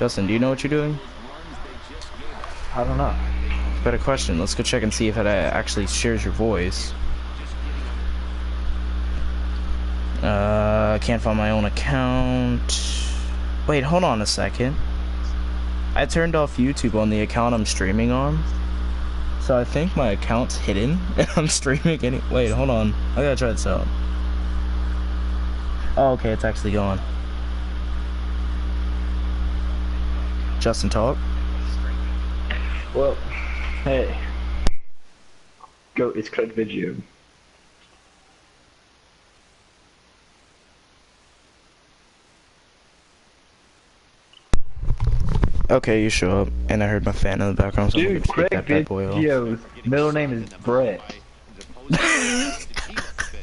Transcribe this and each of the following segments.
Justin, do you know what you're doing? I don't know. Better question. Let's go check and see if it actually shares your voice. Can't find my own account. Wait, hold on a second. I turned off YouTube on the account I'm streaming on. So I think my account's hidden and I'm streaming any- Wait, hold on. I gotta try this out. Oh, okay, it's actually gone. Justin, talk. Well, hey. Go, it's Craig Video. Okay, you show up, and I heard my fan in the background, so I'm Dude, gonna speak that bad boy off. Video's middle name is Brett.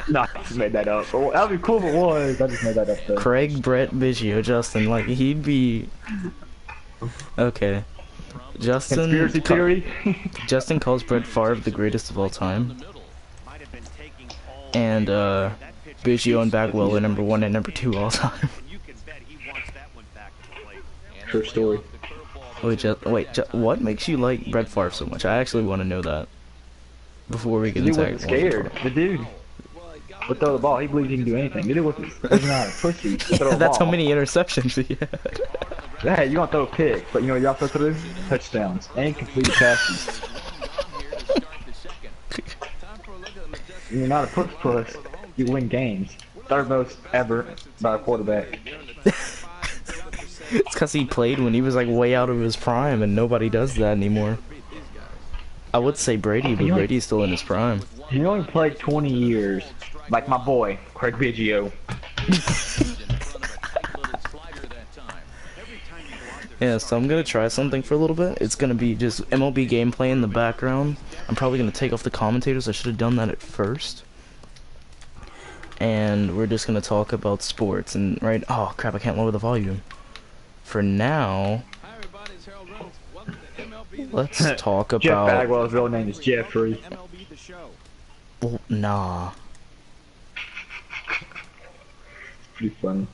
Nah, I just made that up. Well, that'd be cool if it was. I just made that up though. Craig Brett Biggio, Justin, like, he'd be... Okay. Justin... Conspiracy theory? Justin calls Brett Favre the greatest of all time. And, Biggio and Bagwell are number 1 and number 2 all time. True story. Wait, what makes you like Brett Favre so much? I actually want to know that. Before we get He into wasn't scared. The dude would throw the ball. He believed he can do anything. The dude wasn't not a pussy. Yeah, that's how many interceptions he had. Yeah, you want to throw a pick, but you know what you're supposed to do? Touchdowns. And complete passes. You're not a puss. You win games. Third most ever by a quarterback. It's because he played when he was like way out of his prime, and nobody does that anymore. I would say Brady, but Brady's still in his prime. He only played 20 years, like my boy, Craig Biggio. Yeah, so I'm gonna try something for a little bit. It's gonna be just MLB gameplay in the background. I'm probably gonna take off the commentators. I should have done that at first. And we're just gonna talk about sports and oh crap, I can't lower the volume. For now, let's talk about... Jeff Bagwell's real name is Jeffrey. Well, nah. Pretty funny.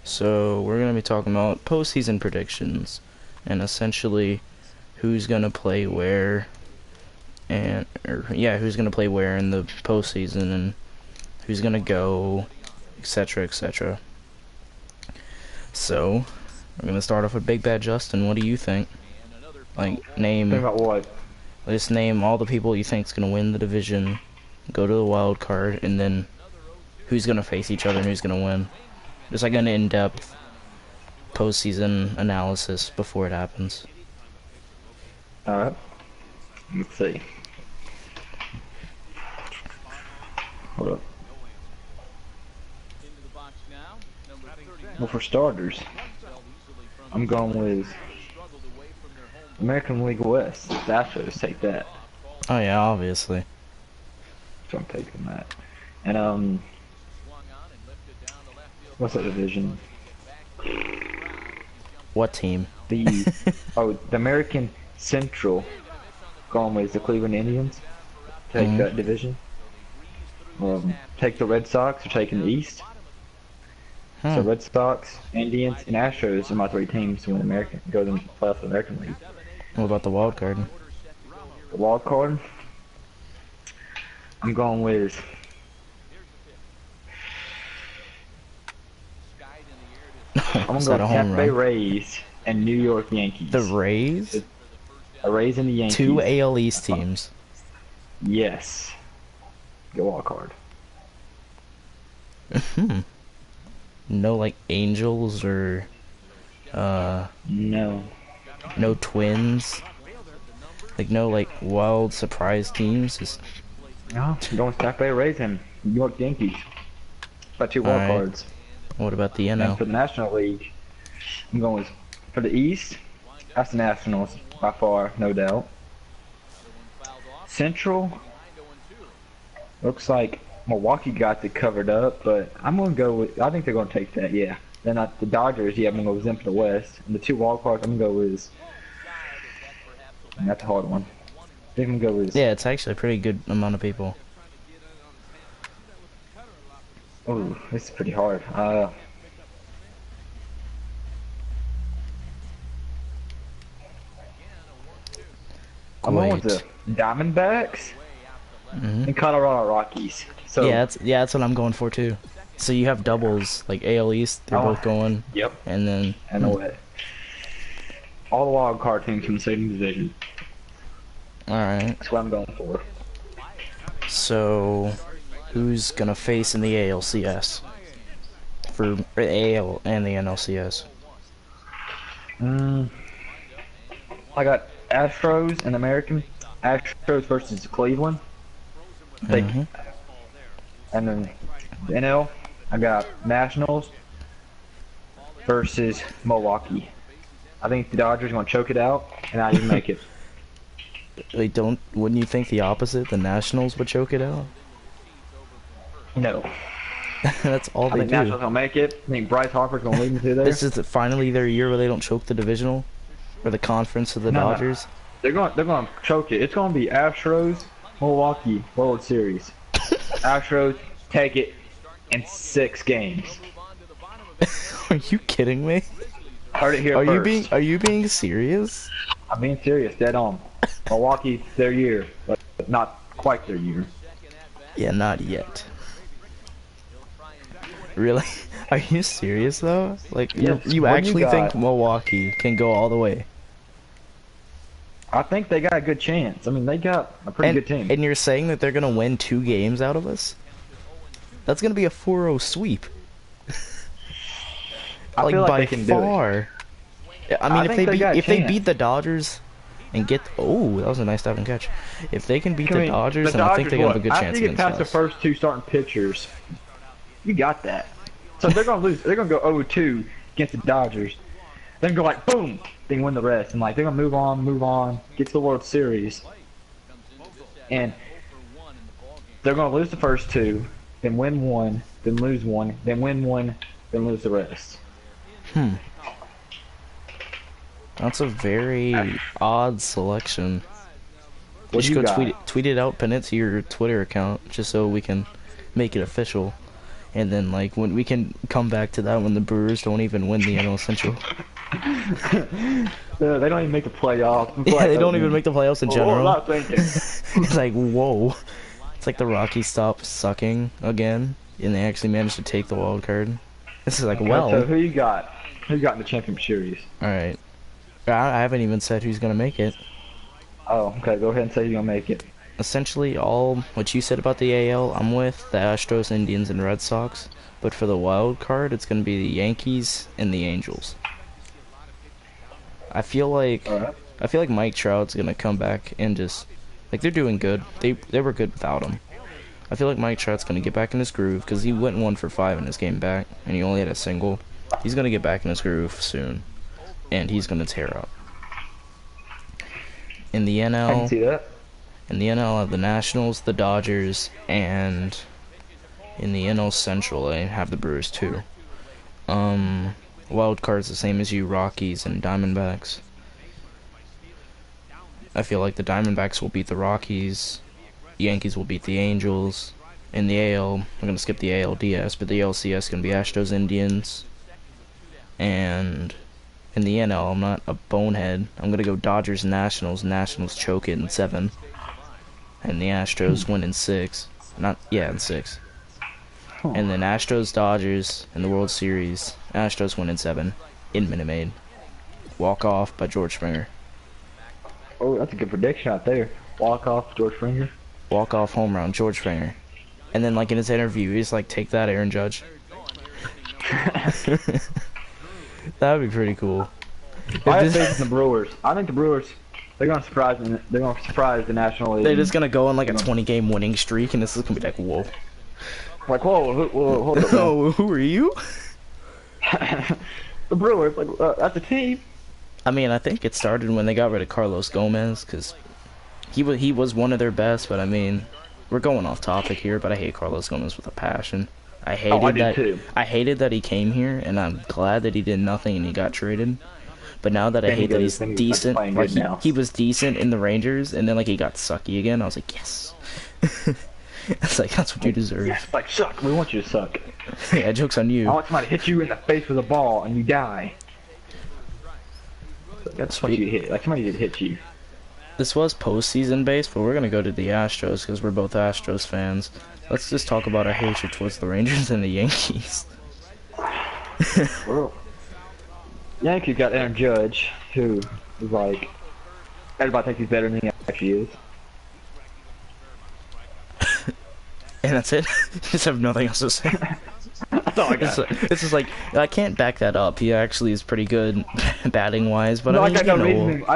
So we're gonna be talking about postseason predictions, and essentially who's gonna play where, and who's gonna play where in the postseason, and who's gonna go, etc., etc. So we're gonna start off with Big Bad Justin. What do you think? Like, name. Think about what? Just name all the people you think's gonna win the division, go to the wild card, and then who's gonna face each other and who's gonna win. Just like an in-depth postseason analysis before it happens. Alright. Let's see. Hold up. Well, for starters, I'm going with American League West. The Astros take that. Oh yeah, obviously. So I'm taking that. And what's that division? What team? The American Central. Going with the Cleveland Indians. Take that division. Take the Red Sox. Are taking the East. So Red Sox, Indians, and Astros are my 3 teams to win American. Go to the playoffs of the American League. What about the wild card? The wild card. I'm going with. I'm going to go with Tampa Bay Rays and New York Yankees. The Rays? The Rays and the Yankees. 2 AL East teams. Yes. The wild card. No, like, Angels or, No. no Twins? Like, no, like, wild surprise teams? Just... No, I'm going with Tampa Bay Rays and New York Yankees. Got 2 wild cards. What about the NL? And for the National League, I'm going with, for the East, that's the Nationals, by far, no doubt. Central, looks like Milwaukee got it covered up, but I'm going to go with, I think they're going to take that, yeah. Then the Dodgers, yeah, I'm going to go with them for the West. And the 2 wild cards, I'm going to go with, and that's a hard one. I think I'm going to go with... Yeah, it's actually a pretty good amount of people. Oh, this is pretty hard. I'm going with Wait. the Diamondbacks Hmm. and Colorado Rockies. So Yeah, that's what I'm going for too. So you have doubles like AL East. They're both going, Yep. and then And the way. All the wild card teams from the same division. all right. That's what I'm going for. So who's gonna face in the ALCS for AL and the NLCS? I got Astros and American. Astros versus Cleveland. Mhm. And then the NL, I got Nationals versus Milwaukee. I think the Dodgers are going to choke it out, and I didn't make it. Wait, wouldn't you think the opposite? The Nationals would choke it out? No. That's all I they think do. Nationals going to make it. I think Bryce Harper's going to lead me through there. This is finally their year where they don't choke the divisional or the conference of the No. Dodgers. They're going to choke it. It's going to be Astros, Milwaukee, World Series. Astros take it in 6 games. Are you kidding me? Heard it here Are first. you being serious? I'm being serious, dead on. Milwaukee, their year, but not quite their year. Yeah, not yet. Really? Are you serious though? Like Yes, you what do actually you think got? Milwaukee can go all the way? I think they got a good chance. I mean, they got a pretty good team. And you're saying that they're gonna win 2 games out of us? That's gonna be a 4-0 sweep. I feel like by they can do it. far. I mean, I think they got a if they chance. beat the Dodgers and get that was a nice diving catch. If they can beat I the mean, Dodgers, the then I think they have a what? good chance After you get against past the us. first 2 starting pitchers, you got that. So they're gonna lose. They're gonna go 0-2 against the Dodgers. Then go like boom, then win the rest, and like they're gonna move on, get to the World Series, and they're gonna lose the first 2, then win 1, then lose 1, then win 1, then lose the rest. That's a very odd selection. What Just do you go got? tweet it out, pin it to your Twitter account, just so we can make it official. And then, like, when we can come back to that when the Brewers don't even win the NL Central. They don't even make the playoffs. Yeah, they don't even make the playoffs in general. Well, what was I thinking? It's like, whoa. It's like the Rockies stopped sucking again, and they actually managed to take the wild card. This is like, well, So who you got? Who you got in the championship series? alright. I haven't even said who's gonna make it. Oh, okay. Go ahead and say you're gonna make it. Essentially, all what you said about the AL, I'm with the Astros, Indians, and Red Sox. But for the wild card, it's gonna be the Yankees and the Angels. I feel like Mike Trout's gonna come back and just like they're doing good. They were good without him. I feel like Mike Trout's gonna get back in his groove because he went 1-for-5 in his game back, and he only had a single. He's gonna get back in his groove soon, and he's gonna tear up. In the I can NL, see that. I have the Nationals, the Dodgers, and in the NL Central, I have the Brewers too. Wild card's the same as you, Rockies and Diamondbacks. I feel like the Diamondbacks will beat the Rockies, the Yankees will beat the Angels. In the AL, I'm gonna skip the ALDS, but the LCS is gonna be Astros, Indians, and in the NL, I'm not a bonehead. I'm gonna go Dodgers, Nationals. Nationals choke it in 7, and the Astros win in 6. In 6. And then Astros, Dodgers in the World Series. Astros win in 7 in Minute Maid. Walk off by George Springer. Oh, that's a good prediction out there. Walk off, George Springer. Walk off home run, George Springer. And then like in his interview, he's like, "Take that, Aaron Judge." That would be pretty cool. I have faith in the Brewers. I think the Brewers, they're gonna surprise. They're gonna surprise the National League. They're just gonna go on like a 20-game winning streak, and this is gonna be like, whoa. Like, whoa, hold up. Oh, who are you? The Brewers, like, that's a team. I mean, I think it started when they got rid of Carlos Gomez, because he was one of their best. But I mean, we're going off topic here, but I hate Carlos Gomez with a passion. I did too. I hated that he came here, and I'm glad that he did nothing and he got traded. But now that I Then he hate that goes- he's then he's decent, playing like good now. he was decent in the Rangers, and then like he got sucky again. I was like, yes. It's like that's what you deserve. Yes, like suck. We want you to suck. Yeah, joke's on I you. want somebody to hit you in the face with a ball and you die. That's what you hit. Like somebody did hit you. this was postseason based, but we're gonna go to the Astros because we're both Astros fans. Let's just talk about our hatred towards the Rangers and the Yankees. Well, Yankees got Aaron Judge, who is like everybody thinks he's better than he actually is. And that's it. Just have nothing else to say. That's all I got. It's just like I can't back that up. He actually is pretty good batting wise, but No, I mean, I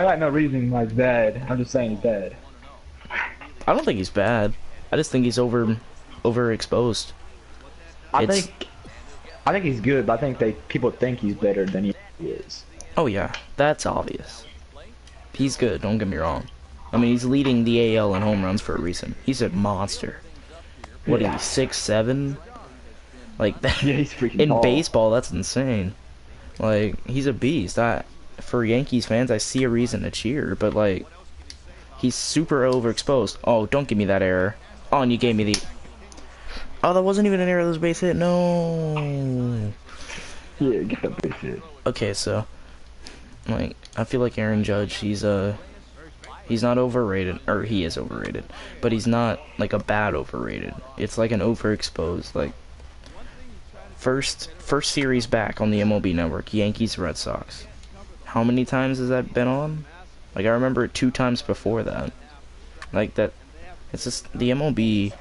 got no reasoning why he's bad. I'm just saying he's bad. I don't think he's bad. I just think he's overexposed. I think he's good, but I think people think he's better than he is. Oh yeah, that's obvious. He's good. Don't get me wrong. I mean, he's leading the AL in home runs for a reason. He's a monster. What is he, 6'7"? Like that. Yeah, he's freaking in tall. baseball, that's insane. Like, he's a beast. For Yankees fans, I see a reason to cheer, but like, he's super overexposed. Oh, don't give me that error. Oh, and you gave me the. Oh, that wasn't even an error. That was a base hit. No. Yeah, get that base hit. Okay, so, like, I feel like Aaron Judge, he's not overrated, or he is overrated, but he's not like a bad overrated. It's like an overexposed, like, first series back on the MLB Network, Yankees Red Sox. How many times has that been on? Like, I remember it 2 times before that. Like, that, it's just, the MLB,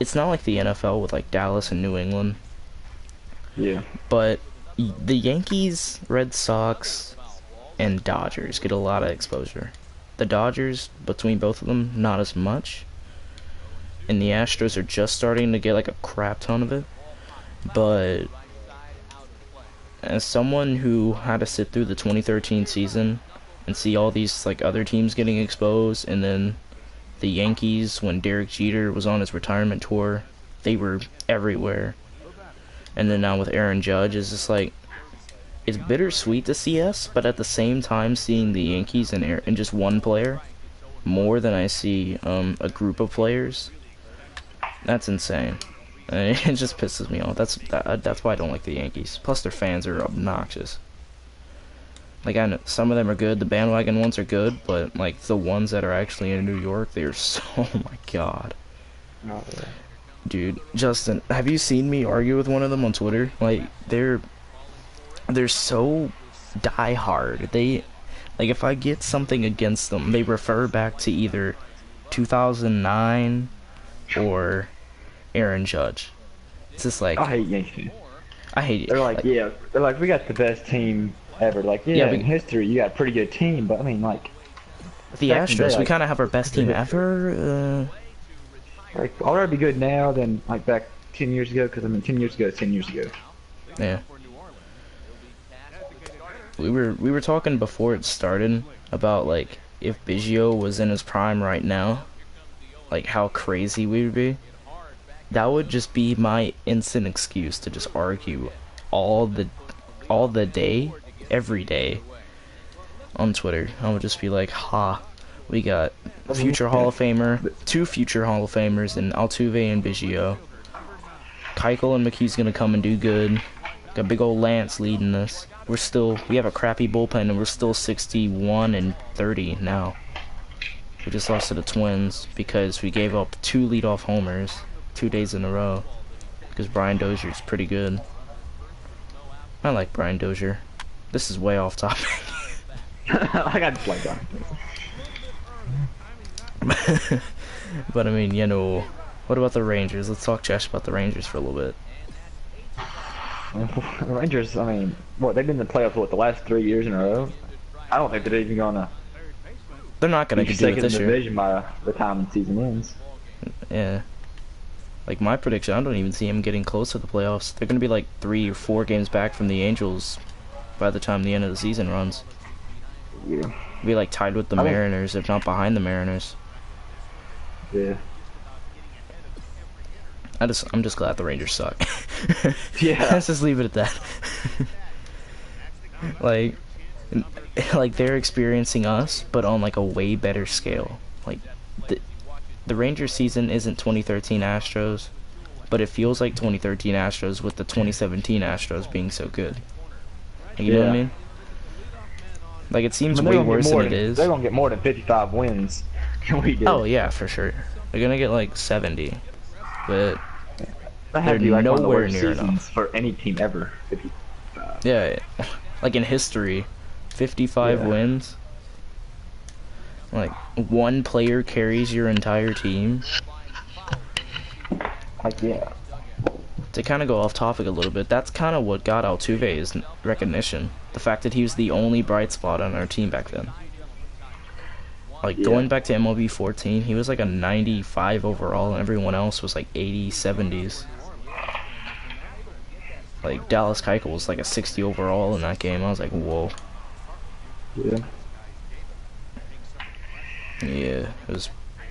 it's not like the NFL with like Dallas and New England. Yeah. But the Yankees, Red Sox, and Dodgers get a lot of exposure. The Dodgers, between both of them, not as much. And the Astros are just starting to get like a crap ton of it. But as someone who had to sit through the 2013 season and see all these like other teams getting exposed, and then the Yankees, when Derek Jeter was on his retirement tour, they were everywhere. And then now with Aaron Judge, it's just like, it's bittersweet to see us, but at the same time, seeing the Yankees and just one player more than I see a group of players, that's insane. And it just pisses me off. That's why I don't like the Yankees. Plus, their fans are obnoxious. Like, I know some of them are good. The bandwagon ones are good, but like the ones that are actually in New York, they're so. Oh my god. Oh, yeah. Dude, Justin, have you seen me argue with one of them on Twitter? Like, they're so die-hard. They, like, if I get something against them, they refer back to either 2009 or Aaron Judge. It's just like, I hate Yankees. I hate it. They're like, yeah, they're like, we got the best team ever. Like, yeah, in history, you got a pretty good team, but I mean, like, the Astros, we kind of have our best team ever. Like, I'd rather be good now than like back 10 years ago, because I mean, 10 years ago is 10 years ago. Yeah. We were talking before it started about like if Biggio was in his prime right now, like how crazy we would be. That would just be my instant excuse to just argue all the day, every day on Twitter. I would just be like, ha, we got future Hall of Famer, 2 future Hall of Famers in Altuve and Biggio. Keuchel and McKee's gonna come and do good. Got big old Lance leading us. We have a crappy bullpen, and we're still 61-30 now. We just lost to the Twins because we gave up 2 leadoff homers 2 days in a row. Because Brian Dozier's pretty good. I like Brian Dozier. This is way off topic. I got to like that. But I mean, you know, what about the Rangers? Let's talk trash about the Rangers for a little bit. The Rangers, I mean, they've been in the playoffs, the last 3 years in a row? I don't think they're even gonna. They're not gonna do it this year. Division by the time the season ends. Yeah. Like, my prediction, I don't even see them getting close to the playoffs. They're gonna be like 3 or 4 games back from the Angels by the time the end of the season runs. Yeah. Be like tied with the Mariners, if not behind the Mariners. Yeah. I'm just glad the Rangers suck. Yeah. Let's just leave it at that. like they're experiencing us, but on like a way better scale. Like the Rangers season isn't 2013 Astros, but it feels like 2013 Astros with the 2017 Astros being so good. You know what I mean? Like, it I seems mean, they're way gonna get worse more than it is. They're gonna get more than 55 wins than we did. Oh, yeah, for sure. They're gonna get, like, 70. But That had they're to be like one of the nowhere worst near seasons enough. for any team ever. 55. Yeah, like, in history, 55 Yeah. wins. Like, one player carries your entire team. Like, yeah. To kind of go off topic a little bit, that's kind of what got Altuve's recognition. The fact that he was the only bright spot on our team back then. Like, going back to MLB 14, he was like a 95 overall, and everyone else was like 80s, 70s. Like, Dallas Keuchel was like a 60 overall in that game. I was like, whoa. Yeah. Yeah, it was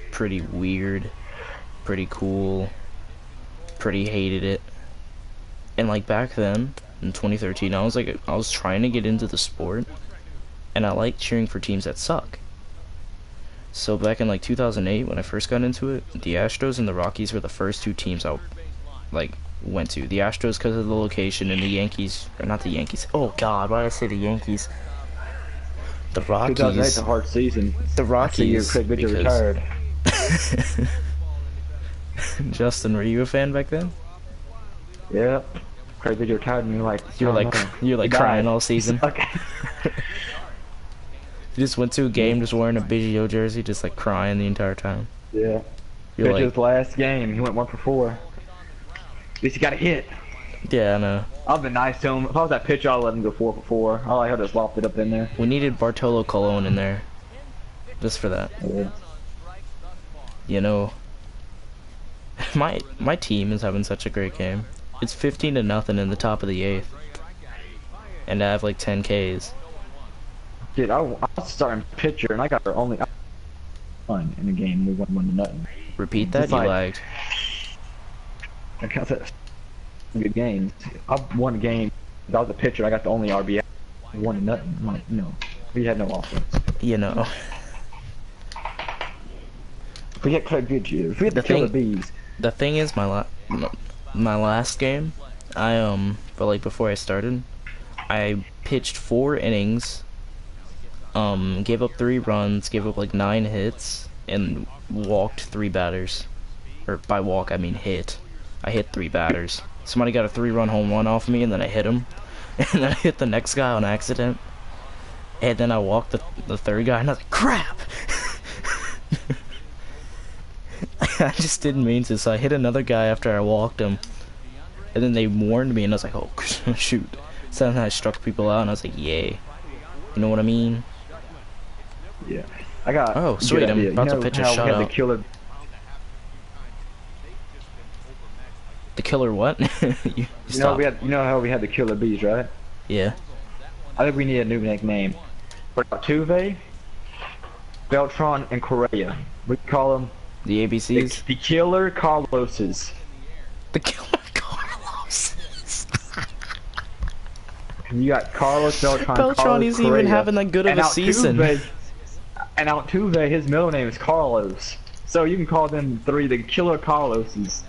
pretty weird, pretty cool, pretty hated it. And like back then, in 2013, I was trying to get into the sport, and I like cheering for teams that suck. So back in like 2008, when I first got into it, the Astros and the Rockies were the first two teams I went to. The Astros because of the location, and the Yankees, or not the Yankees. Oh God, why did I say the Yankees? The Rockies. 2008's a hard season. The Rockies. That's the year Craig Biggio retired. Justin, were you a fan back then? Yeah. Craig Biggio retired, and you're like crying all season. Okay. You just went to a game just wearing a Biggio jersey, just like crying the entire time. Yeah. You're Pitched like, his last game, he went 1 for 4. At least he got a hit. yeah, I know. I've been nice to him. If I was that pitcher, I'd let him go 4 for 4. All I had just lopped it up in there. We needed Bartolo Colon in there, just for that. Yeah. You know, my team is having such a great game. It's 15-0 in the top of the 8th, and I have like 10 Ks. Dude, I was starting pitcher, and I got our only one in the game. We won 1-0. Repeat that, you lagged. I got that good games. I won a game. I was a pitcher. I got the only RBI. 1-0. I'm like, no, we had no offense. You know. If we get Craig Biggio, if we had to kill the bees. The thing is, my last game, but like before I started, I pitched 4 innings, gave up 3 runs, gave up like 9 hits, and walked 3 batters. Or by walk, I mean hit. I hit 3 batters. Somebody got a 3-run home run off me, and then I hit him. And then I hit the next guy on accident. And then I walked the third guy, and I was like, crap! I just didn't mean to, so I hit another guy after I walked him. And then they warned me, and I was like, oh, shoot. So then I struck people out, and I was like, yay. You know what I mean? Yeah. I got. Oh, sweet, I'm about to pitch a shutout. The killer what? you know how we had the killer bees, right? Yeah. I think we need a new nickname. For Altuve, Beltran, and Correa. We call them The ABCs? the Killer Carloses. The Killer Carloses. You got Carlos Beltran. Beltran isn't even having that good of a season. And Altuve, his middle name is Carlos. So you can call them 3 the Killer Carloses.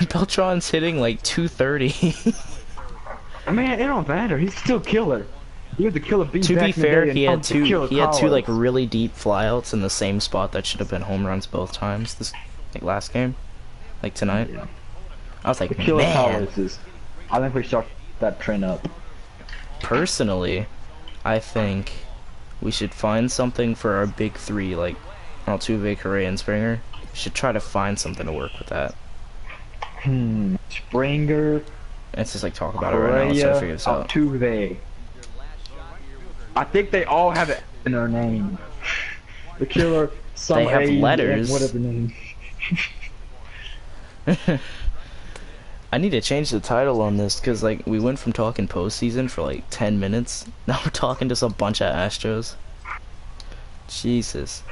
Beltran's hitting like 230. Man, it don't matter. He's still killer. He was the killer beast. To be fair, he had two Carlos. like really deep flyouts in the same spot that should have been home runs both times. This like last game, like tonight. Yeah. I was like, The Killer man. Carloses. I think we start that trend up. Personally, I think we should find something for our big 3, like Altuve, Correa, and Springer. We should try to find something to work with that. Springer. Let's just like talk about it right now. Let's try to figure this out. Altuve. I think they all have it in their name. The Killer. They have letters. Whatever name. I need to change the title on this because like we went from talking postseason for like 10 minutes. Now we're talking to some bunch of Astros. Jesus.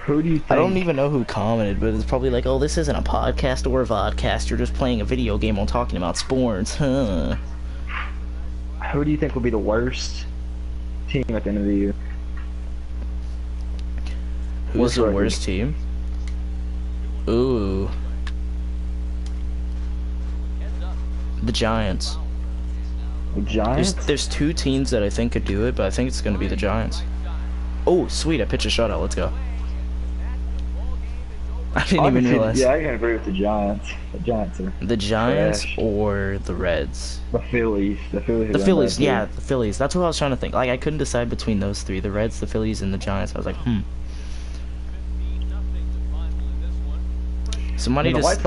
Who do you think? I don't even know who commented, but it's probably like, oh, this isn't a podcast or a vodcast. You're just playing a video game while talking about sports, huh? Who do you think will be the worst team at the end of the year? Who's the worst team? Ooh. The Giants. The Giants? There's two teams that I think could do it, but I think it's going to be the Giants. Oh, sweet, I pitched a shutout. Let's go. I didn't even realize. Yeah, I can agree with the Giants. The Giants are The Giants trash. or the Reds? The Phillies. The Phillies. The Phillies, yeah, the Phillies. That's what I was trying to think. Like, I couldn't decide between those three. The Reds, the Phillies, and the Giants. I was like, Somebody just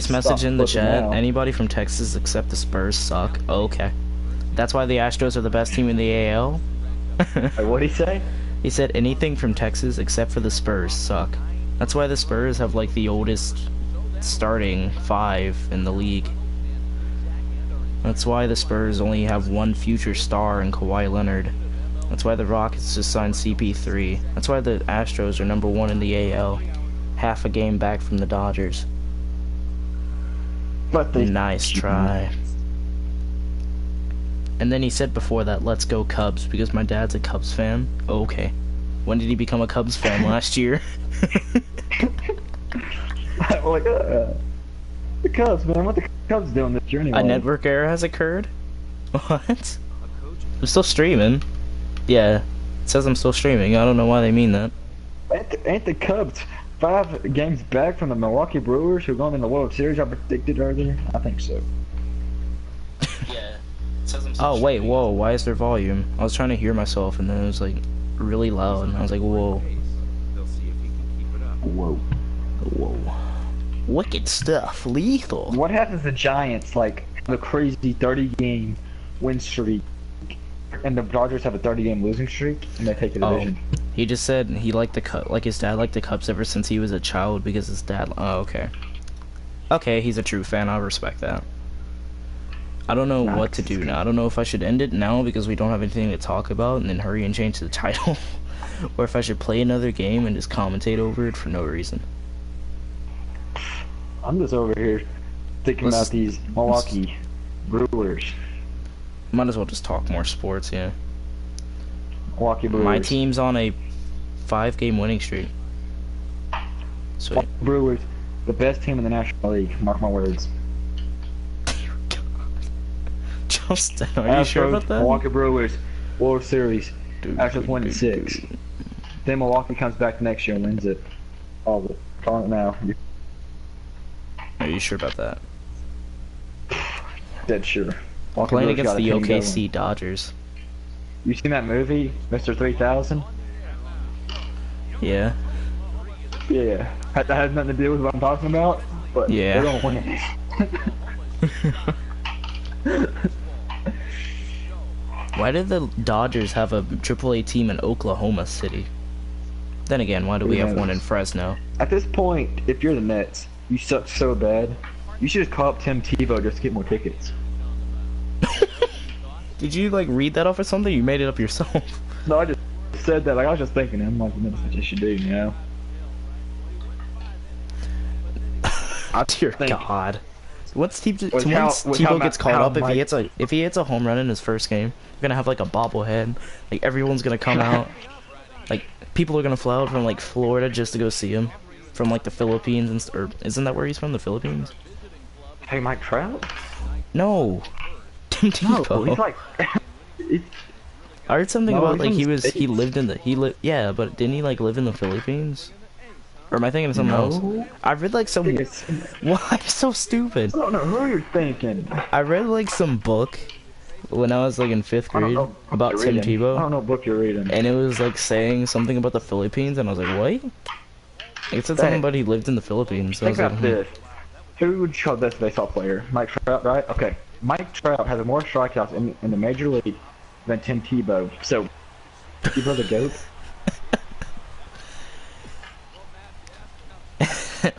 messaged in the chat, anybody from Texas except the Spurs suck. Oh, okay. That's why the Astros are the best team in the AL? What'd he say? He said anything from Texas except for the Spurs suck. That's why the Spurs have like the oldest starting five in the league. That's why the Spurs only have one future star in Kawhi Leonard. That's why the Rockets just signed CP3. That's why the Astros are number one in the AL. Half a game back from the Dodgers. But they nice try. And then he said before that, let's go Cubs, because my dad's a Cubs fan. Oh, okay. When did he become a Cubs fan? Last year? Like, the Cubs, man. What the Cubs doing this year anyway? A network error has occurred? What? I'm still streaming. Yeah, it says I'm still streaming. I don't know why they mean that. Ain't the Cubs 5 games back from the Milwaukee Brewers, who are going in the World Series I predicted earlier? I think so. Yeah. Oh, wait, whoa, why is there volume? I was trying to hear myself, and then it was, like, really loud, and I was like, whoa. Whoa. Whoa. Wicked stuff. Lethal. What happens to the Giants, like, the crazy 30-game win streak, and the Dodgers have a 30-game losing streak, and they take the division? He just said he liked the Cubs, like his dad liked the Cubs ever since he was a child because his dad. Oh, okay. Okay, he's a true fan. I respect that. I don't know what to do now. I don't know if I should end it now because we don't have anything to talk about and then hurry and change the title, or if I should play another game and just commentate over it for no reason. I'm just over here thinking about these Milwaukee Brewers. Might as well just talk more sports, yeah. Milwaukee Brewers. My team's on a 5-game winning streak. So Brewers, the best team in the National League. Mark my words. Justin, are you sure about that? Milwaukee Brewers, World Series. Astros win in 6. Then Milwaukee comes back next year and wins it. All of it. Calling it now. Are you sure about that? Dead sure. Playing against the OKC Dodgers. You seen that movie, Mr. 3000? Yeah. Yeah. That has nothing to do with what I'm talking about, but yeah. They don't win. Why did the Dodgers have a AAA team in Oklahoma City? Then again, why do we have one in Fresno? At this point, if you're the Mets, you suck so bad, you should just call up Tim Tebow just to get more tickets. Did you, like, read that off or something? You made it up yourself. No, I just said that. Like, I was just thinking, I'm like, that's what you should do, you know? Dear God. Once Tebow gets called up, if he hits a home run in his first game, we're gonna have like a bobblehead. Like everyone's gonna come out. Like people are gonna fly out from like Florida just to go see him, from like the Philippines or isn't that where he's from? The Philippines? Hey, Mike Trout? No, Tim Tebow. No, he's like. I heard something about like yeah, but didn't he like live in the Philippines? Or am I thinking of something else? I read like some. Why I'm so stupid? I don't know who you're thinking. I read like some book when I was like in 5th grade about Tim Tebow. I don't know what book you're reading. And it was like saying something about the Philippines, and I was like, what? It said something about he lived in the Philippines. So think about this. Who would you call the best baseball player? Mike Trout, right? Okay. Mike Trout has more strikeouts in the major league than Tim Tebow. So, Tebow the GOAT?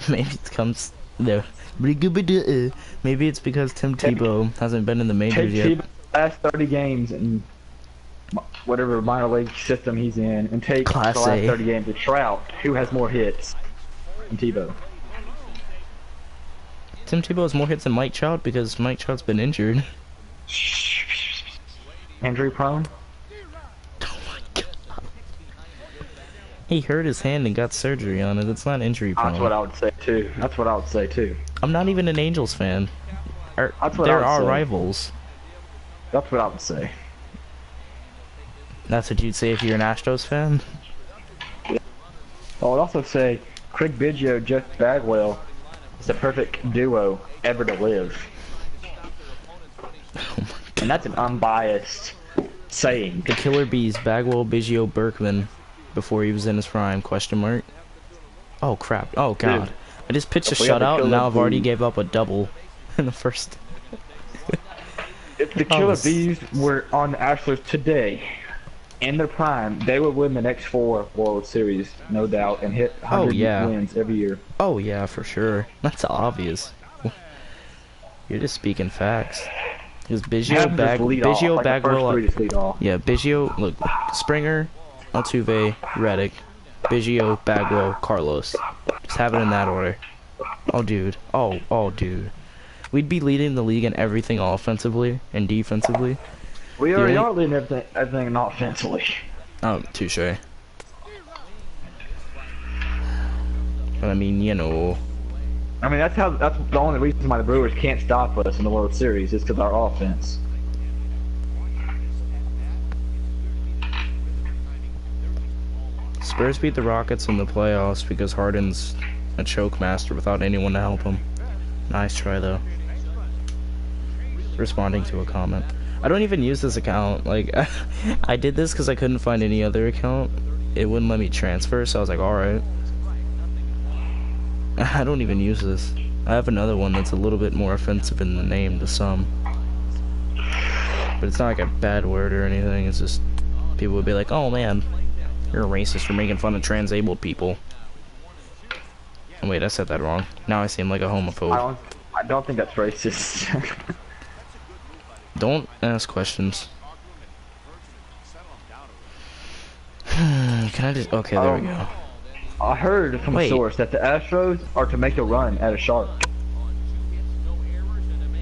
Maybe it comes there. Maybe it's because Tim Tebow hasn't been in the majors yet. Take Tebow's last 30 games in whatever minor league system he's in, and take Class the last A. 30 games of Trout, who has more hits than Tebow. Tim Tebow has more hits than Mike Trout because Mike Trout's been injured. Injury prone? Oh my God. He hurt his hand and got surgery on it. It's not injury prone. That's what I would say too. That's what I would say too. I'm not even an Angels fan. That's what there I would are say. rivals. That's what I would say. That's what you'd say if you're an Astros fan? I would also say Craig Biggio, Jeff Bagwell is the perfect duo ever to live. And that's an unbiased saying. The Killer Bees, Bagwell, Biggio, Berkman, before he was in his prime, question mark. Oh crap, oh god. Dude, I just pitched a we have the shutout and now I've already Bees. gave up a double in the first. If the Killer Bees were on the Astros today, in their prime, they would win the next 4 World Series, no doubt, and hit 100 wins every year. Oh yeah, for sure. That's obvious. You're just speaking facts. Because Biggio, Bagwell, yeah, Biggio, look, Springer, Altuve, Reddick, Biggio, Bagwell, Carlos. Just have it in that order. Oh dude, oh dude. We'd be leading the league in everything offensively and defensively. We already are leading everything offensively. Oh, touche. But I mean, you know. I mean, that's the only reason why the Brewers can't stop us in the World Series is because our offense. Spurs beat the Rockets in the playoffs because Harden's a choke master without anyone to help him. Nice try though. Responding to a comment. I don't even use this account. Like, I did this because I couldn't find any other account. It wouldn't let me transfer, so I was like, alright. I don't even use this. I have another one that's a little bit more offensive in the name to some. But it's not like a bad word or anything. It's just people would be like, oh man, you're a racist for making fun of trans-abled people. Oh, wait, I said that wrong. Now I seem like a homophobe. I don't think that's racist. Don't ask questions. Can I just... Okay, there we go. I heard from a source that the Astros are to make a run at a shark.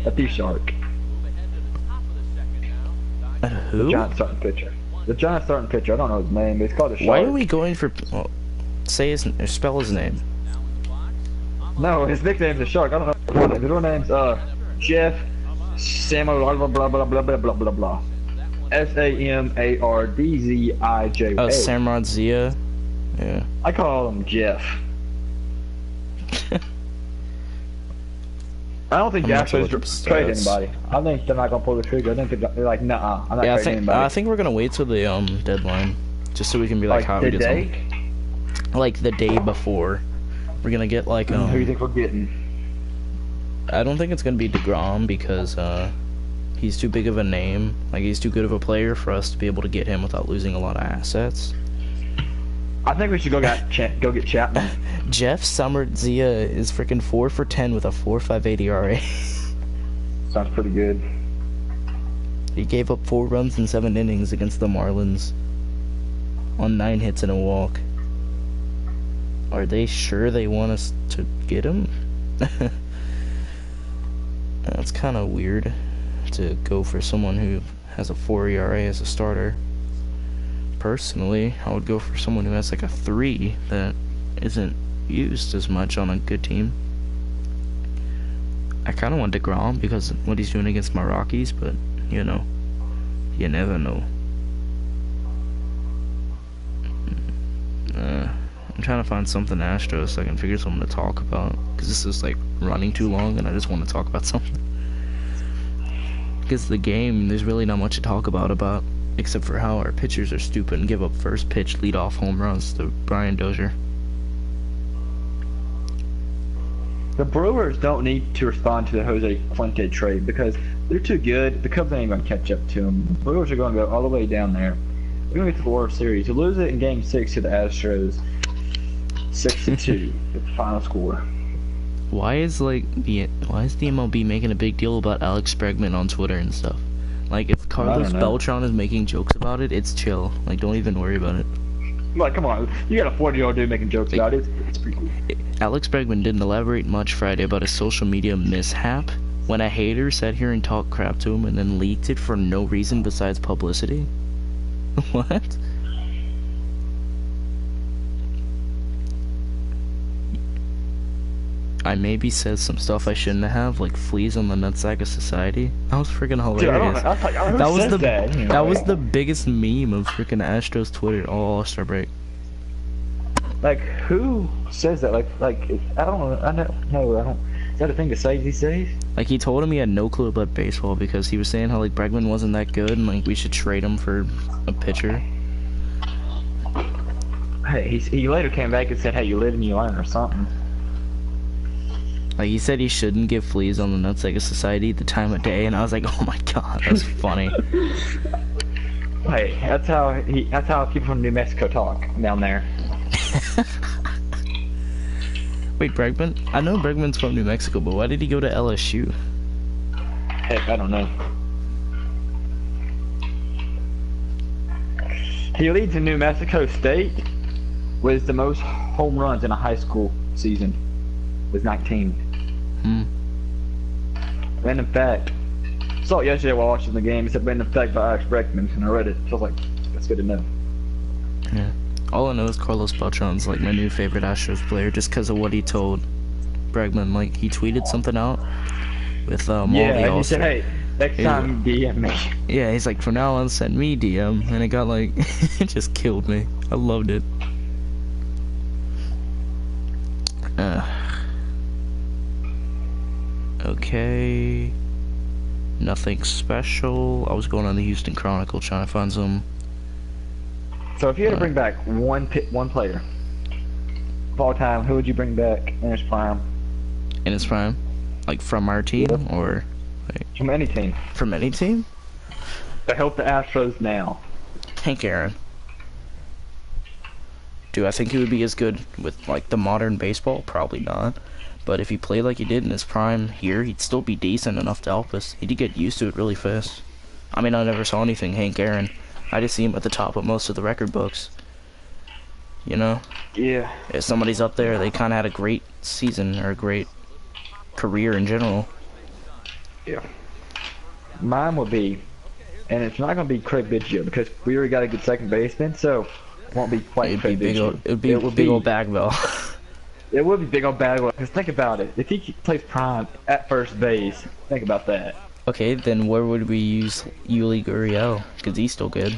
At the shark. At who? The Giants starting pitcher. The Giants starting pitcher. I don't know his name, but it's called a shark. Why are we going for... Well, say his... or spell his name. No, his nickname's a shark. I don't know his real name's Jeff Samuel blah blah blah blah blah blah blah blah. Samardzi. Oh, Samrad Zia. Yeah. I call him Jeff. I don't think the Astros trade anybody. I think they're not gonna pull the trigger. I think they're like, nah, I'm not trading anybody. I think we're gonna wait till the deadline, just so we can be like how we get some. Like the day before, we're gonna get like Who do you think we're getting? I don't think it's gonna be DeGrom because he's too big of a name. Like he's too good of a player for us to be able to get him without losing a lot of assets. I think we should go get Chapman. Jeff Samardzija is freaking 4 for 10 with a 4.58 ERA. Sounds pretty good. He gave up 4 runs in 7 innings against the Marlins on 9 hits and a walk. Are they sure they want us to get him? That's kind of weird to go for someone who has a 4 ERA as a starter. Personally, I would go for someone who has like a 3 that isn't used as much on a good team. I kind of want DeGrom because of what he's doing against my Rockies, but you know, you never know. I'm trying to find something Astros so I can figure something to talk about, because this is like running too long and I just want to talk about something. Because the game, there's really not much to talk about except for how our pitchers are stupid and give up first pitch leadoff home runs to Brian Dozier. The Brewers don't need to respond to the Jose Fuente trade because they're too good. The Cubs ain't going to catch up to them. The Brewers are going to go all the way down there. We're going to get to the World Series. You lose it in Game 6 to the Astros, 6-2, the final score. Why is the MLB making a big deal about Alex Bregman on Twitter and stuff? Like, if Carlos Beltran is making jokes about it, it's chill. Like, don't even worry about it. Like, come on. You got a 40-year-old dude making jokes about it. It's pretty cool. Alex Bregman didn't elaborate much Friday about his social media mishap when a hater sat here and talked crap to him and then leaked it for no reason besides publicity. What? I maybe said some stuff I shouldn't have, like fleas on the nutsack of society. That was freaking hilarious. Dude, I don't know. Who that was says the that, anyway? that was the biggest meme of freaking Astros Twitter all All-Star break. Like, who says that? Like, I don't know. I don't. Is that a thing to say these days? Like, he told him he had no clue about baseball because he was saying how like Bregman wasn't that good and like we should trade him for a pitcher. Hey, he later came back and said, "Hey, you live and you learn," or something. Like, he said he shouldn't get fleas on the nutsack of society the time of day, and I was like, oh my god, that's funny. Hey, that's how people from New Mexico talk down there. Wait, Bregman? I know Bregman's from New Mexico, but why did he go to LSU? Heck, I don't know. He leads in New Mexico State with the most home runs in a high school season, with 19. Random fact. Saw it yesterday while watching the game. It said random fact by Alex Bregman, and I read it. So I was like, that's good to know. Yeah. All I know is Carlos Beltran's like my new favorite Astros player just because of what he told Bregman. Like, he tweeted something out with all the Yeah, he All-Star. said, hey, next time DM me. Yeah, he's like, from now on, send me DM. And it got like, it just killed me. I loved it. Okay. Nothing special. I was going on the Houston Chronicle trying to find some. So if you had to bring back one player of all time, who would you bring back in his prime? In his prime? Like from our team, Yep. or like, From any team. from any team? To help the Astros now. Hank Aaron. Do I think he would be as good with like the modern baseball? Probably not. But if he played like he did in his prime here, he'd still be decent enough to help us. He'd get used to it really fast. I mean, I never saw anything Hank Aaron. I just see him at the top of most of the record books. You know? Yeah. If somebody's up there, they kind of had a great season or a great career in general. Yeah. Mine would be, and it's not going to be Craig Biggio because we already got a good second baseman, so it won't be quite It'd Craig be big Biggio. old, it'd be big old Bagwell. It would be big old Bagwell. Because think about it. If he plays prime at first base, think about that. Okay, then where would we use Yuli Gurriel? Because he's still good.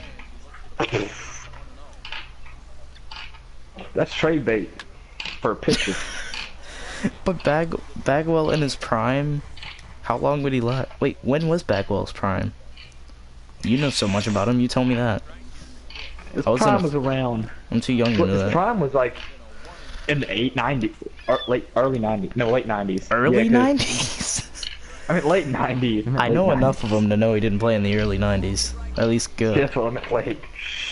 That's trade bait for a pitcher. But Bagwell in his prime, how long would he last? Wait, when was Bagwell's prime? You know so much about him, you tell me that. His prime was around. I'm too young to know His that. prime was like in the early 90s. No, late 90s. Early Yeah, 90s? I mean, late 90s. I know late enough 90s. of him to know he didn't play in the early 90s. At least good. Yeah, that's what I meant, late.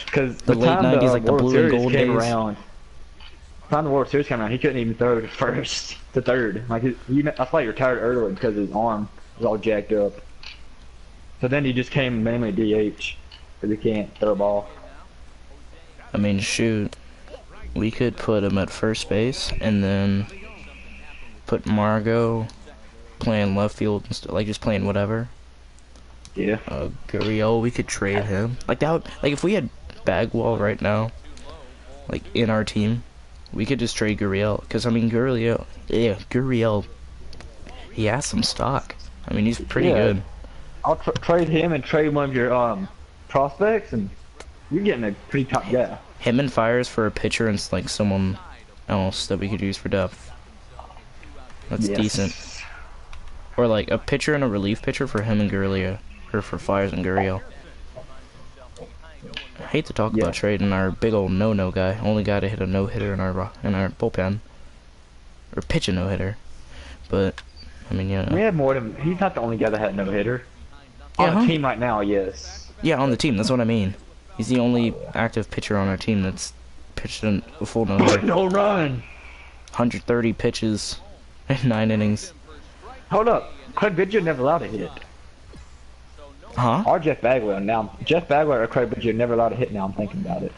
Because The late 90s, like the World blue and Series gold came days. around. The time the World Series came around, he couldn't even throw to first to third. Like that's why he retired early because his arm was all jacked up. So then he just came mainly DH because he can't throw a ball. I mean, shoot. We could put him at first base and then put Margot playing left field, like just playing whatever. Yeah. Gurriel, we could trade him. Like that would, like if we had Bagwell right now, like in our team, we could just trade Gurriel. Cause I mean Gurriel, he has some stock. I mean he's pretty good. I'll trade him and trade one of your prospects, and you're getting a pretty top guy. Him and Fires for a pitcher and like someone else that we could use for depth. That's Yes. decent. Or like a pitcher and a relief pitcher for him and Gurriel, or for Fires and Gurriel. I hate to talk about trading our big old no-no guy, only guy to hit a no-hitter in our bullpen, or pitch a no-hitter. But I mean, yeah. We had more than he's not the only guy that had a no hitter. Yeah, On the team right now, yes. Yeah, on the team. That's what I mean. He's the only active pitcher on our team that's pitched a full no-hitter. No run. 130 pitches in 9 innings. Hold up, Craig Biggio never allowed a hit. Huh? Or Jeff Bagwell. Now, Jeff Bagwell or Craig Biggio never allowed a hit. Now I'm thinking about it.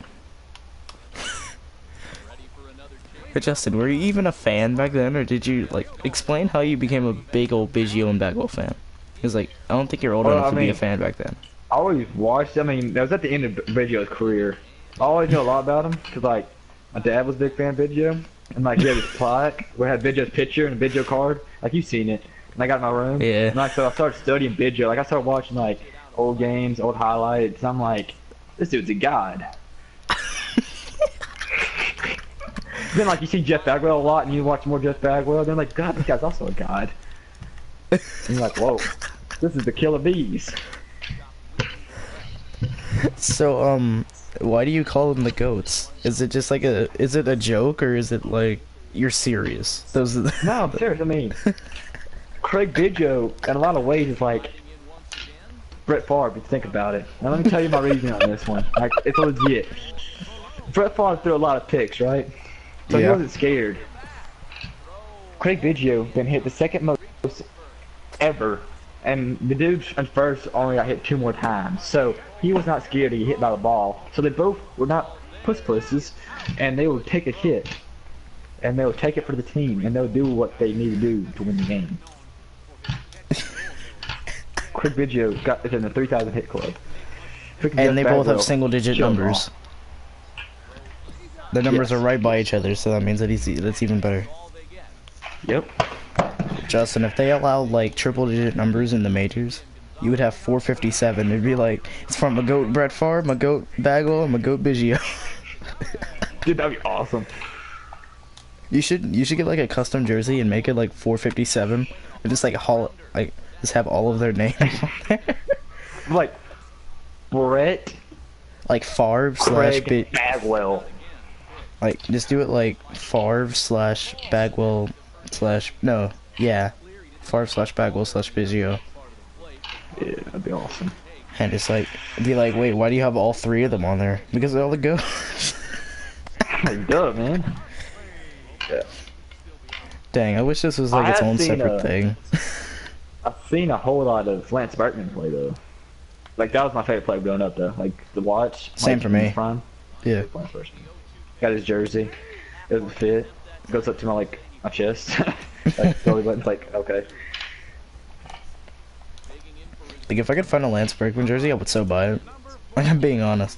But Justin, were you even a fan back then, or did you like explain how you became a big old Biggio and Bagwell fan? Because like I don't think you're old enough to be a fan back then. I always watched. I mean, that was at the end of Biggio's career. I always knew a lot about him because like my dad was a big fan of Biggio. And like he had this plaque where it had Biggio's picture and a Biggio card. Like you've seen it. And I got it in my room. Yeah. And like so I started studying Biggio. Like I started watching like old games, old highlights. And I'm like, this dude's a god. Then like you see Jeff Bagwell a lot and you watch more Jeff Bagwell, then like, God, this guy's also a god. And you're like, whoa, this is the killer bees. So, why do you call them the goats? Is it just like is it a joke or is it like, you're serious? Those are No, I'm serious. I mean, Craig Biggio, in a lot of ways, is like Brett Favre, if you think about it. Now let me tell you my reasoning on this one. Like, it's legit. Brett Favre threw a lot of picks, right? So he wasn't scared. Craig Biggio then hit the second most ever, and the dude at first only got hit 2 more times. So he was not scared to get hit by the ball. So they both were not pusses, and they would take a hit, and they would take it for the team, and they would do what they need to do to win the game. Craig Biggio is in the 3,000 hit club. And they both have single-digit numbers. The numbers are right by each other, so that means that that's even better. Yep. Justin, if they allowed like triple-digit numbers in the majors, you would have 457. It'd be like it's from my goat Brett Favre, my goat Bagwell, and my goat Biggio. Dude, that'd be awesome. You should get like a custom jersey and make it like 457, and just like just have all of their names on there. Like Brett, like Favre Craig Bagwell. Like, just do it like Favre / Bagwell / no, yeah, Favre / Bagwell / Biggio. Yeah, that'd be awesome. And just like, be like, wait, why do you have all 3 of them on there? Because they're all the goats. Duh, man. Yeah. Dang, I wish this was like its own separate thing. I've seen a whole lot of Lance Berkman play though. Like that was my favorite player growing up though. Like the watch. Same like, for me. Yeah. Got his jersey. It was a fit. Goes up to my my chest. Like belly button's like okay. Like if I could find a Lance Berkman jersey, I would so buy it. Like I'm being honest.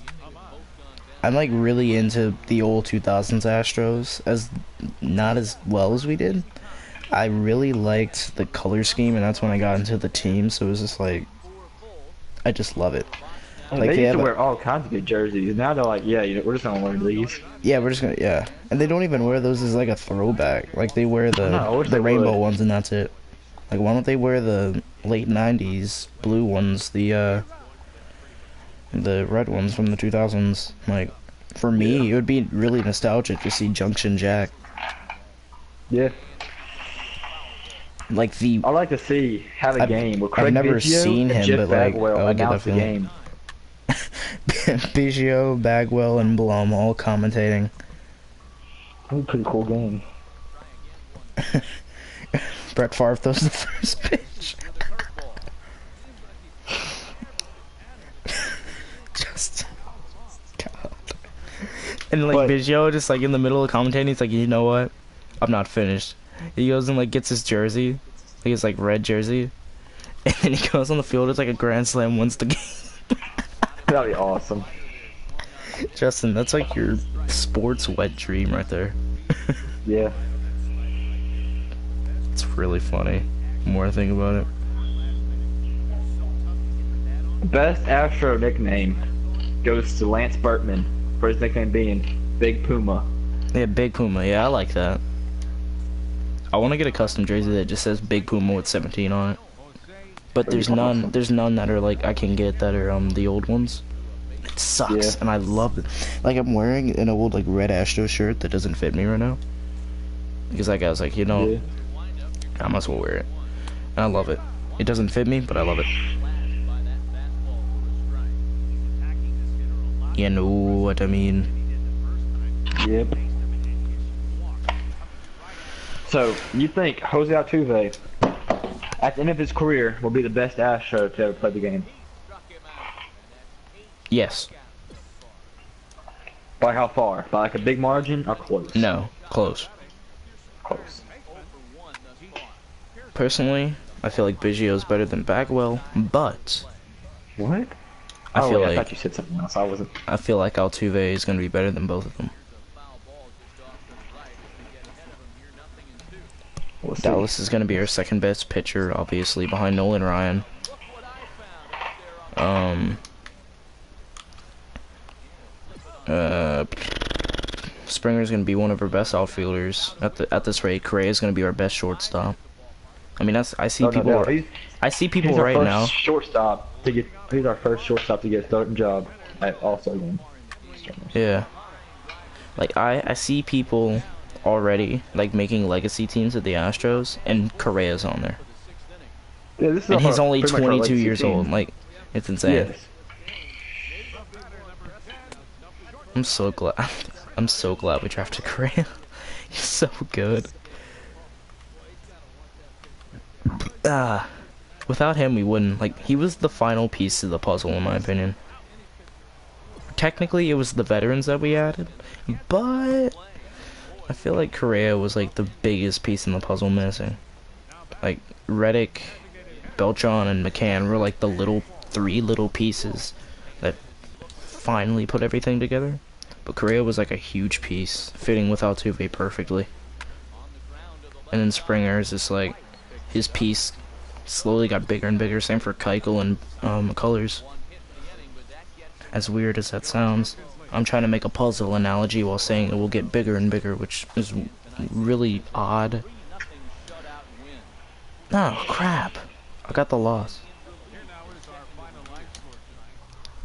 I'm like really into the old 2000s Astros, not as well as we did. I really liked the color scheme, and that's when I got into the team. So it was just like, I just love it. Like they used to wear all kinds of good jerseys. Now they're like, yeah, we're just gonna wear these. Yeah, we're just gonna and they don't even wear those as like a throwback. Like they wear the rainbow ones, and that's it. Like why don't they wear the late '90s blue ones, the red ones from the 2000s? Like for me, it would be really nostalgic to see Junction Jack. Yeah. Like I like to have a game where Craig I've never Biggio seen him, Jeff but like Bagwell I get that announce the feeling. game. Biggio, Bagwell, and Blum all commentating. That's a pretty cool game. Brett Favre throws the first pitch. Just God. And like Biggio just like in the middle of commentating, he's like, you know what? I'm not finished. He goes and like gets his jersey, like his like red jersey, and then he goes on the field. It's like a grand slam, wins the game. That'd be awesome. Justin, that's like your sports wet dream right there. Yeah. It's really funny. The more I think about it. Best Astro nickname goes to Lance Berkman for his nickname being Big Puma. Yeah, Big Puma. Yeah, I like that. I want to get a custom jersey that just says Big Puma with 17 on it. But there's none. There's none that are like I can get that are the old ones. It sucks, and I love it. Like I'm wearing an old like red Astro shirt that doesn't fit me right now. Because like I was like, I might as well wear it, and I love it. It doesn't fit me, but I love it. You know what I mean? Yep. So, you think Jose Altuve, at the end of his career, will be the best Astro to ever play the game? Yes. By how far? By like a big margin or close? No, close. Close. Personally, I feel like Biggio's better than Bagwell, but what? I thought you said something else. I wasn't. I feel like Altuve is going to be better than both of them. Let's see. Dallas is going to be our second best pitcher, obviously, behind Nolan Ryan. Springer's going to be one of our best outfielders. At this rate, Correa's going to be our best shortstop. I mean, I see Oh, no people. doubt. I see people He's our right first now. shortstop to get. He's our first shortstop to get a starting job at All-Star game. Yeah. Like I see people already like making legacy teams at the Astros, and Correa's on there. Yeah, this is And he's only pretty much our 22 legacy years team. old. Like, it's insane. Yes. I'm so glad. I'm so glad we drafted Correa. He's so good. Without him, we wouldn't. Like, he was the final piece of the puzzle, in my opinion. Technically, it was the veterans that we added, but I feel like Correa was like the biggest piece in the puzzle missing. Like, Reddick, Beltran, and McCann were like the three little pieces that finally put everything together. But Correa was like a huge piece, fitting with Altuve perfectly. And then Springer is just like, his piece slowly got bigger and bigger. Same for Keuchel and McCullers. As weird as that sounds, I'm trying to make a puzzle analogy while saying it will get bigger and bigger, which is really odd. Oh, crap. I got the loss.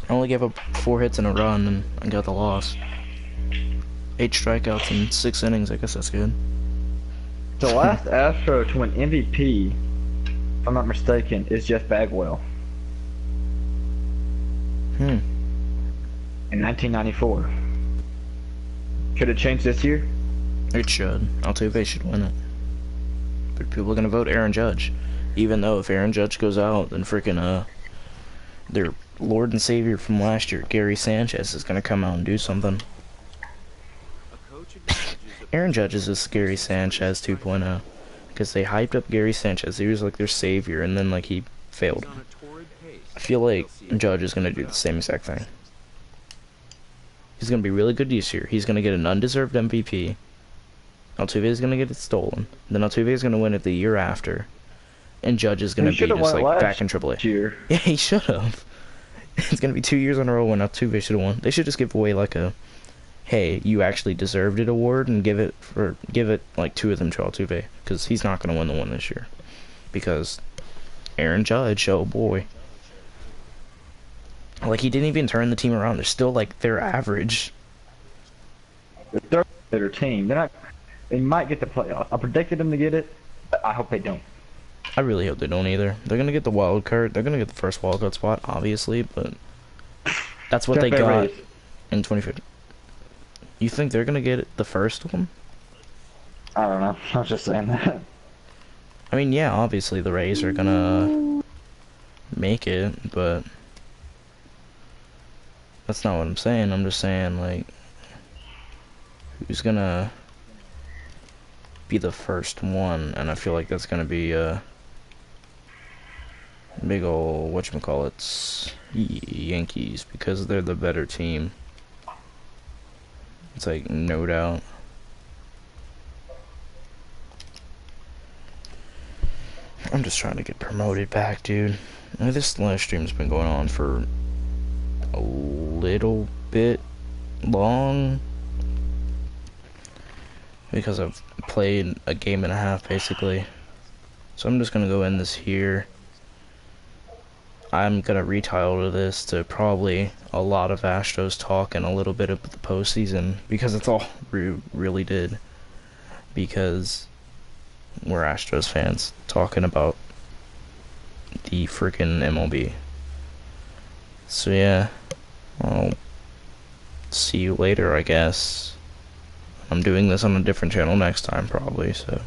I only gave up 4 hits in a run, and I got the loss. 8 strikeouts in 6 innings, I guess that's good. The last Astro to win MVP, if I'm not mistaken, is Jeff Bagwell in 1994. Could it change this year? It should. Altuve should win it. But people are gonna vote Aaron Judge. Even though if Aaron Judge goes out, then freaking, their Lord and Savior from last year, Gary Sanchez, is gonna come out and do something. Aaron Judge is this Gary Sanchez 2.0. Because they hyped up Gary Sanchez. He was like their savior, and then like he failed. I feel like Judge is gonna do the same exact thing. He's gonna be really good this year. He's gonna get an undeserved MVP. Altuve is gonna get it stolen. Then Altuve is gonna win it the year after, and Judge is gonna be just like back in AAA. Year. Yeah, he should have. It's gonna be 2 years in a row when Altuve should have won. They should just give away like a, hey, you actually deserved it award, and give it like 2 of them to Altuve, because he's not gonna win the one this year, because Aaron Judge, oh boy. Like, he didn't even turn the team around. They're still, like, they're average. They're a better team. They're not. They might get the playoffs. I predicted them to get it, but I hope they don't. I really hope they don't either. They're gonna get the wild card. They're gonna get the first wild card spot, obviously, but that's what they got in 2015. You think they're gonna get the first one? I don't know. I was just saying that. I mean, yeah, obviously the Rays are gonna make it, but that's not what I'm saying. I'm just saying, like, who's gonna be the first one? And I feel like that's gonna be a big ol' whatchamacallits, Yankees, because they're the better team. It's like, no doubt. I'm just trying to get promoted back, dude. This live stream's been going on for a little bit long, because I've played a game and a half, basically. So I'm just gonna go end this here. I'm gonna retitle this to probably a lot of Astros talk and a little bit of the postseason, because it's all we really did. Because we're Astros fans talking about the freaking MLB. So yeah, I'll see you later, I guess. I'm doing this on a different channel next time, probably, so